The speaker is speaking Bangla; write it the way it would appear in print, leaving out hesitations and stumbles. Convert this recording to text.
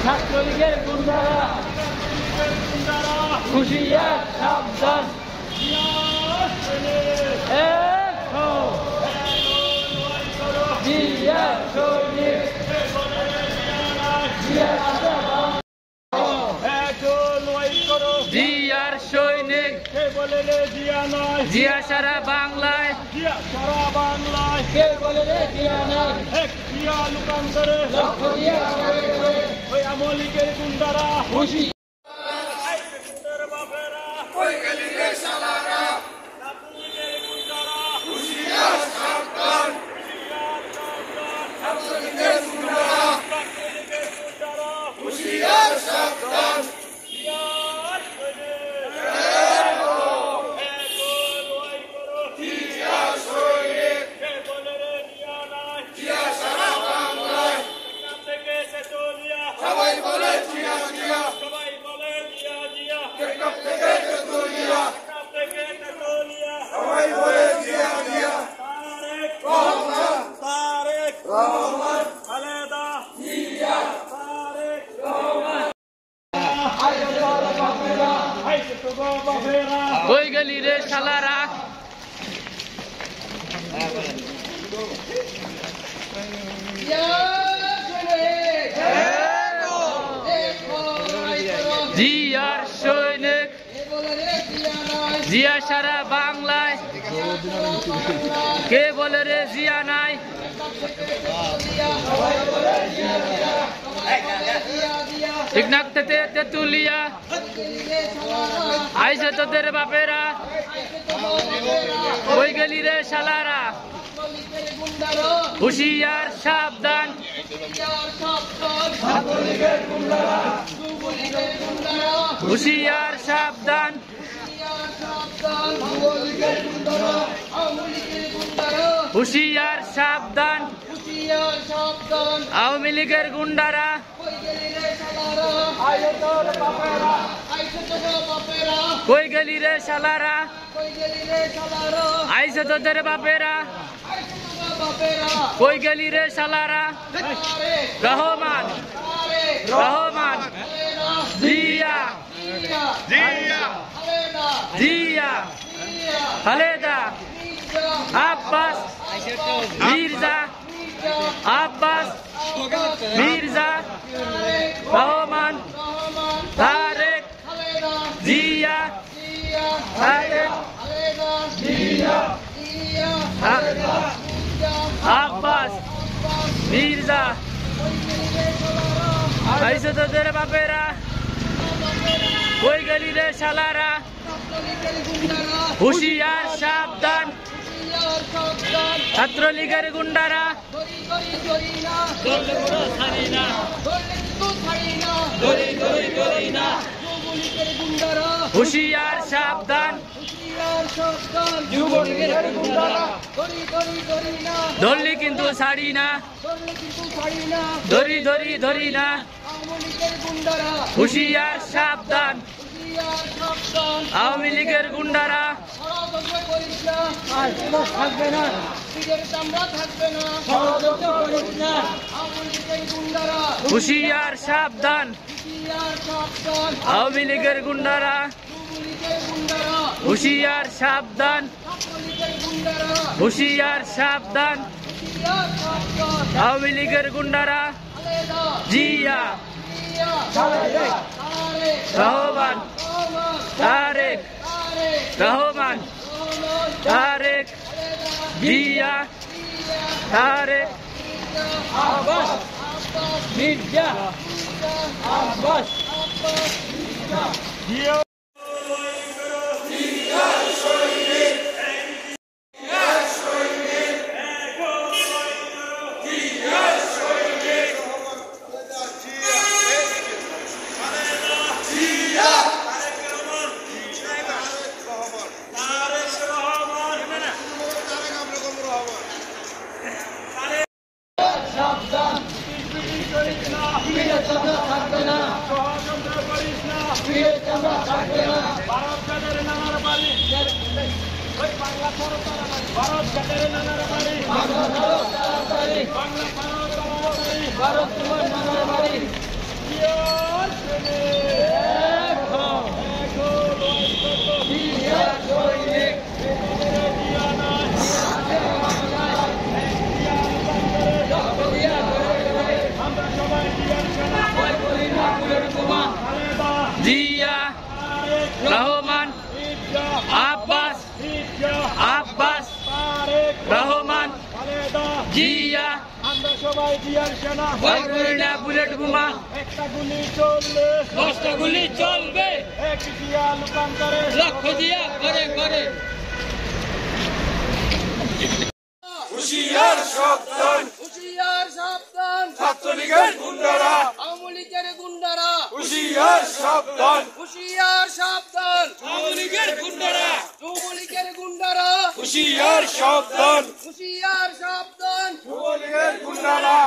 ছাত্রলীগের গুন্ডারা হুঁশিয়ার সাবধান জিয়ার সৈনিক জিয়া সারা বাংলায় কে বলে রে জিয়া নাই ওই আমলিকের গুন্ডারা খুশি কই গেলি রে শালারা জিয়ার সৈনিক জিয়া সারা বাংলায় কে বলে রে জিয়া নাই ঠিক নাক তেতুলিয়া আইসে তোদের বাপেরা কই গেলি রে শালারা হুঁশিয়ার সাবধান হুঁশিয়ার সাবধান হুঁশিয়ার সাবধান আওয়ামী লীগের গুন্ডারা কই গেলি রে শালারা আইসে তোদের বাপেরা কই গেলি রে শালারা রহমান রহমান জিয়া জিয়া জিয়া খালেদা আব্বাস মির্জা আব্বাস মির্জা রহমান তারেক জিয়া তারেক আব্বাস মির্জা আইসে তোদের বাপেরা কই গেলি রে শালারা হুঁশিয়ার সাবধান ছাত্রলীগের গুন্ডারা হুঁশিয়ার সাবধান ধরলি কিন্তু ছাড়ি না ধরি ধরি ধরি না হুঁশিয়ার সাবধান আওয়ামী লীগের গুন্ডারা হুঁশিয়ার সাবধান আওয়ামী লীগের গুন্ডারা হুঁশিয়ার সাবধান হুঁশিয়ার সাবধান আওয়ামী লীগের গুন্ডারা জিয়া রহমান তারেক রহমান তারেক জিয়া তারেক আব্বাস মির্জা আব্বাস ভারত জিয়া আমরা সবাই জিয়ার সেনা ভয় করি না বুলেট বোমা একটা গুলি চললে 10টা গুলি চলবে এক জিয়া লোকান্তরে লক্ষ জিয়া করে করে হুশিয়ার সাবধান হুশিয়ার সাবধান ছাত্রলীগের গুন্ডারা আওয়ামী লীগের গুন্ডারা হুশিয়ার সাবধান হুশিয়ার সাবধান আওয়ামী লীগের গুন্ডারা যুবলীগের গুন্ডারা হুশিয়ার সাবধান হুশিয়ার সাবধান যুবলীগের গুন্ডারা